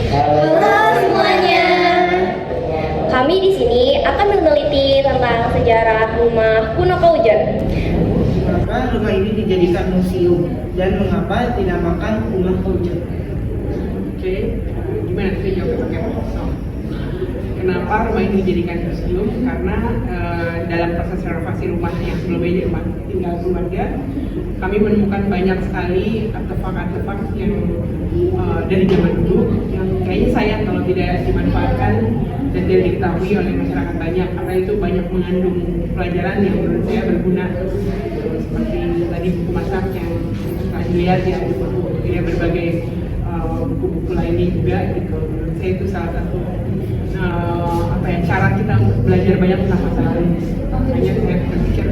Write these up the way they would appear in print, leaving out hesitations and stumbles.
Halo semuanya. Kami di sini akan meneliti tentang sejarah rumah kuno Kaujon. Maka rumah ini dijadikan museum dan mengapa dinamakan rumah Kaujon? Oke, gimana sih jawab pakai kosong? Kenapa rumah ini dijadikan museum? Karena dalam proses renovasi rumah yang sebelumnya di rumah tinggal keluarga, kami menemukan banyak sekali artefak-artefak yang dari zaman dulu yang kayaknya sayang kalau tidak dimanfaatkan dan tidak diketahui oleh masyarakat banyak, karena itu banyak mengandung pelajaran yang menurut saya berguna, seperti tadi buku masak yang telah dilihat ya, kemudian berbagai buku-buku lainnya juga gitu. Menurut saya itu salah satu cara kita untuk belajar banyak tentang masa lalu. Makanya saya berpikir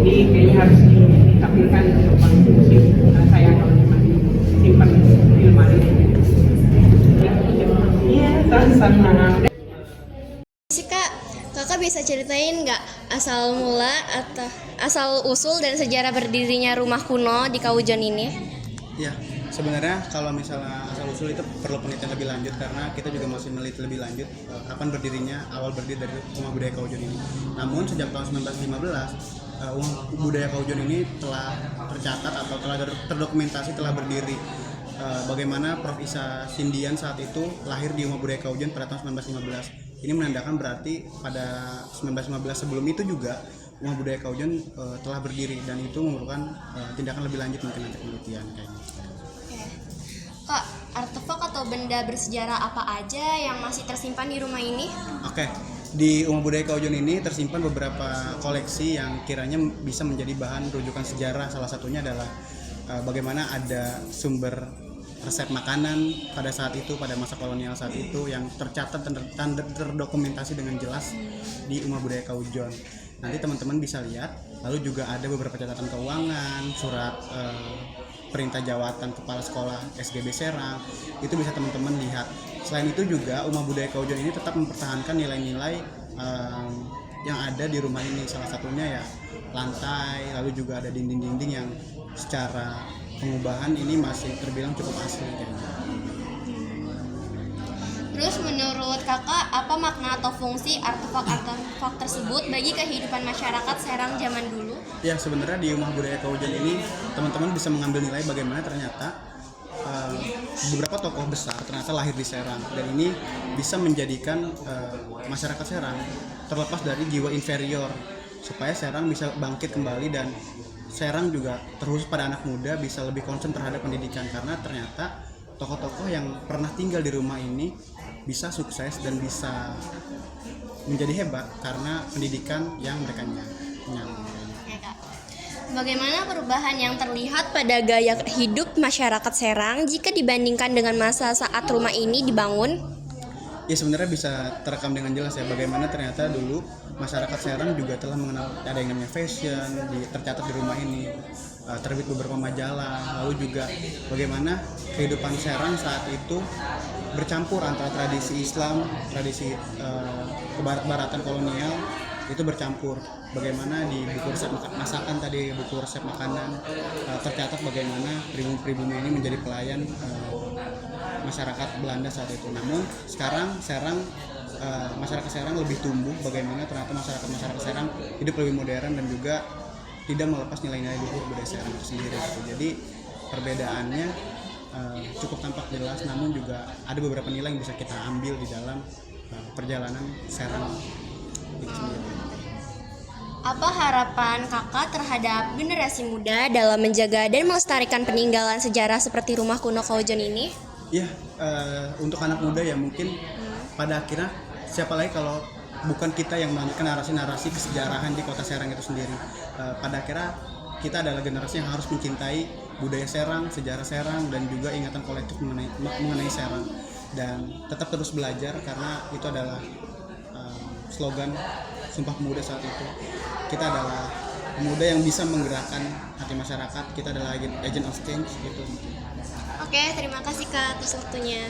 ini kayaknya harus ditampilkan untuk museum. Saya kalau cuma disimpan di lemari. Iya, sama. Si Kak, Kakak bisa ceritain nggak asal mula atau asal usul dan sejarah berdirinya rumah kuno di Kaujon ini? Ya, sebenarnya kalau misalnya asal usul itu perlu penelitian lebih lanjut karena kita juga masih meneliti lebih lanjut kapan berdirinya, awal berdiri dari rumah budaya Kaujon ini. Namun sejak tahun 1915 rumah budaya Kaujon ini telah tercatat atau telah terdokumentasi telah berdiri. Bagaimana Prof. Isa Sindian saat itu lahir di rumah budaya Kaujon pada tahun 1915. Ini menandakan berarti pada 1915 sebelum itu juga rumah budaya Kaujon telah berdiri dan itu memerlukan tindakan lebih lanjut mungkin nanti penelitian kayaknya. Oke. Kak, artefak atau benda bersejarah apa aja yang masih tersimpan di rumah ini? Oke, di rumah budaya Kaujon ini tersimpan beberapa koleksi yang kiranya bisa menjadi bahan rujukan sejarah. Salah satunya adalah bagaimana ada sumber resep makanan pada saat itu, pada masa kolonial saat itu yang tercatat dan terdokumentasi dengan jelas di rumah budaya Kaujon. Nanti teman-teman bisa lihat. Lalu juga ada beberapa catatan keuangan, surat perintah jawatan kepala sekolah SGB Serang, itu bisa teman-teman lihat. Selain itu juga rumah budaya Kaujon ini tetap mempertahankan nilai-nilai yang ada di rumah ini. Salah satunya ya lantai, lalu juga ada dinding-dinding yang secara pengubahan ini masih terbilang cukup asli kayaknya. Terus menurut Kakak, apa makna atau fungsi artefak-artefak tersebut bagi kehidupan masyarakat Serang zaman dulu? Ya, sebenarnya di rumah budaya Kaujon ini teman-teman bisa mengambil nilai bagaimana ternyata beberapa tokoh besar ternyata lahir di Serang dan ini bisa menjadikan masyarakat Serang terlepas dari jiwa inferior supaya Serang bisa bangkit kembali dan Serang juga terkhusus pada anak muda bisa lebih concern terhadap pendidikan karena ternyata tokoh-tokoh yang pernah tinggal di rumah ini bisa sukses dan bisa menjadi hebat karena pendidikan yang mereka nyam. Ya, Kak. Bagaimana perubahan yang terlihat pada gaya hidup masyarakat Serang jika dibandingkan dengan masa saat rumah ini dibangun? Ya, sebenarnya bisa terekam dengan jelas ya bagaimana ternyata dulu masyarakat Serang juga telah mengenal ada yang namanya fashion tercatat di rumah ini, terbit beberapa majalah, lalu juga bagaimana kehidupan Serang saat itu bercampur antara tradisi Islam, tradisi kebarat-baratan kolonial itu bercampur. Bagaimana di buku resep masakan tadi, buku resep makanan tercatat bagaimana pribumi-pribumi ini menjadi pelayan masyarakat Belanda saat itu. Namun sekarang Serang masyarakat Serang lebih tumbuh, bagaimana ternyata masyarakat Serang hidup lebih modern dan juga tidak melepas nilai-nilai luhur budaya Serang itu sendiri gitu. Jadi perbedaannya cukup tampak jelas, namun juga ada beberapa nilai yang bisa kita ambil di dalam perjalanan Serang itu sendiri. Apa harapan Kakak terhadap generasi muda dalam menjaga dan melestarikan peninggalan sejarah seperti rumah kuno Kaujon ini? Ya, untuk anak muda ya mungkin pada akhirnya siapa lagi kalau bukan kita yang melanjutkan narasi-narasi kesejarahan di kota Serang itu sendiri. Pada akhirnya kita adalah generasi yang harus mencintai budaya Serang, sejarah Serang dan juga ingatan kolektif mengenai Serang dan tetap terus belajar karena itu adalah slogan Sumpah Pemuda saat itu. Kita adalah pemuda yang bisa menggerakkan hati masyarakat, kita adalah agent of change gitu. Oke, terima kasih Kak atas waktunya.